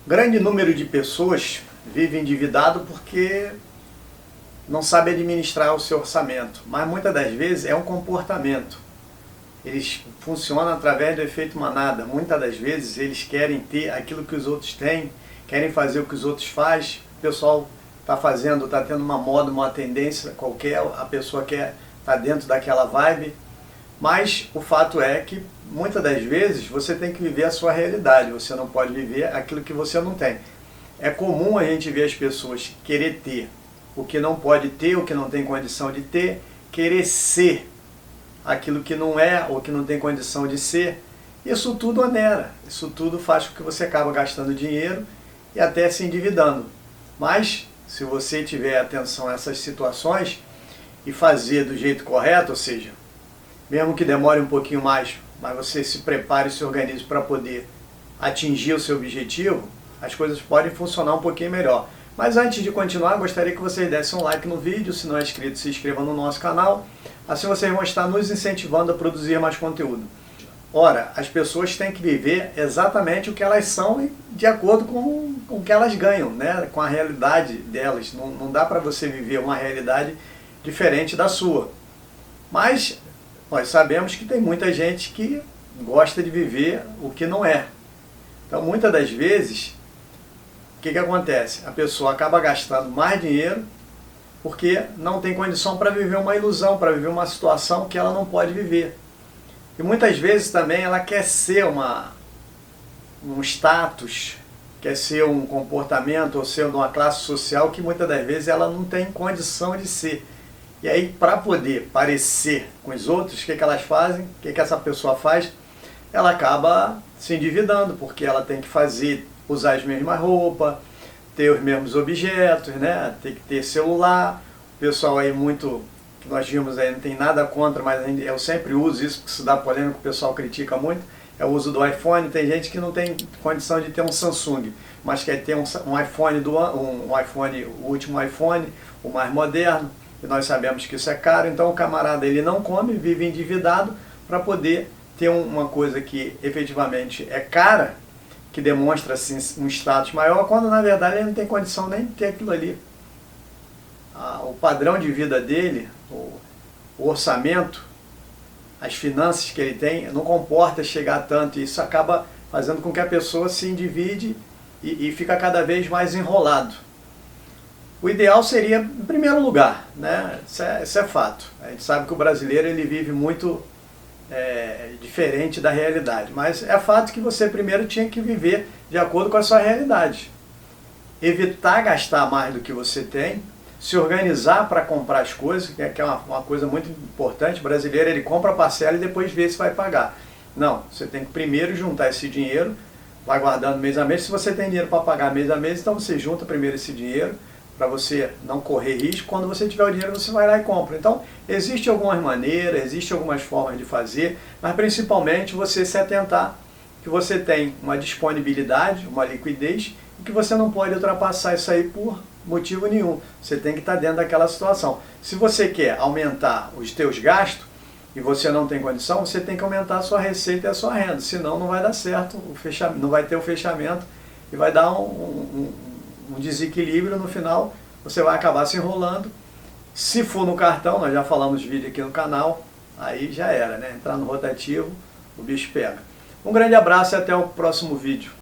Grande número de pessoas vive endividado porque não sabe administrar o seu orçamento, mas muitas das vezes é um comportamento. Eles funcionam através do efeito manada. Muitas das vezes eles querem ter aquilo que os outros têm, querem fazer o que os outros fazem. O pessoal está fazendo, está tendo uma moda, uma tendência qualquer, a pessoa quer estar dentro daquela vibe. Mas o fato é que muitas das vezes você tem que viver a sua realidade, você não pode viver aquilo que você não tem. É comum a gente ver as pessoas querer ter o que não pode ter, o que não tem condição de ter, querer ser aquilo que não é ou que não tem condição de ser. Isso tudo onera, isso tudo faz com que você acabe gastando dinheiro e até se endividando. Mas se você tiver atenção a essas situações e fazer do jeito correto, ou seja, mesmo que demore um pouquinho mais, mas você se prepare e se organize para poder atingir o seu objetivo, as coisas podem funcionar um pouquinho melhor. Mas antes de continuar, gostaria que vocês dessem um like no vídeo, se não é inscrito, se inscreva no nosso canal, assim vocês vão estar nos incentivando a produzir mais conteúdo. Ora, as pessoas têm que viver exatamente o que elas são e de acordo com o que elas ganham, né? Com a realidade delas. Não dá para você viver uma realidade diferente da sua. Mas nós sabemos que tem muita gente que gosta de viver o que não é. Então, muitas das vezes, o que acontece? A pessoa acaba gastando mais dinheiro porque não tem condição para viver uma ilusão, para viver uma situação que ela não pode viver. E muitas vezes também ela quer ser um status, quer ser um comportamento ou ser de uma classe social que muitas das vezes ela não tem condição de ser. E aí, para poder parecer com os outros, o que elas fazem? O que essa pessoa faz? Ela acaba se endividando, porque ela tem que usar as mesmas roupas, ter os mesmos objetos, né? Tem que ter celular. O pessoal aí muito, que nós vimos aí, não tem nada contra, mas eu sempre uso isso, porque isso dá polêmica, o pessoal critica muito, é o uso do iPhone. Tem gente que não tem condição de ter um Samsung, mas quer ter um iPhone, o último iPhone, o mais moderno. E nós sabemos que isso é caro, então o camarada ele não come, vive endividado para poder ter uma coisa que efetivamente é cara, que demonstra assim, um status maior, quando na verdade ele não tem condição nem de ter aquilo ali. O padrão de vida dele, o orçamento, as finanças que ele tem, não comporta chegar tanto, e isso acaba fazendo com que a pessoa se endivide e fica cada vez mais enrolado. O ideal seria, em primeiro lugar, né? Isso é fato. A gente sabe que o brasileiro ele vive muito diferente da realidade, mas é fato que você primeiro tinha que viver de acordo com a sua realidade. Evitar gastar mais do que você tem, se organizar para comprar as coisas, que é uma coisa muito importante. O brasileiro ele compra a parcela e depois vê se vai pagar. Não, você tem que primeiro juntar esse dinheiro, vai guardando mês a mês. Se você tem dinheiro para pagar mês a mês, então você junta primeiro esse dinheiro, para você não correr risco. Quando você tiver o dinheiro, você vai lá e compra. Então, existem algumas maneiras, existem algumas formas de fazer, mas principalmente você se atentar que você tem uma disponibilidade, uma liquidez, e que você não pode ultrapassar isso aí por motivo nenhum. Você tem que estar dentro daquela situação. Se você quer aumentar os teus gastos e você não tem condição, você tem que aumentar a sua receita e a sua renda, senão não vai dar certo, não vai ter o fechamento e vai dar um desequilíbrio. No final você vai acabar se enrolando. Se for no cartão, nós já falamos vídeo aqui no canal, aí já era, né? Entrar no rotativo, o bicho pega. Um grande abraço e até o próximo vídeo.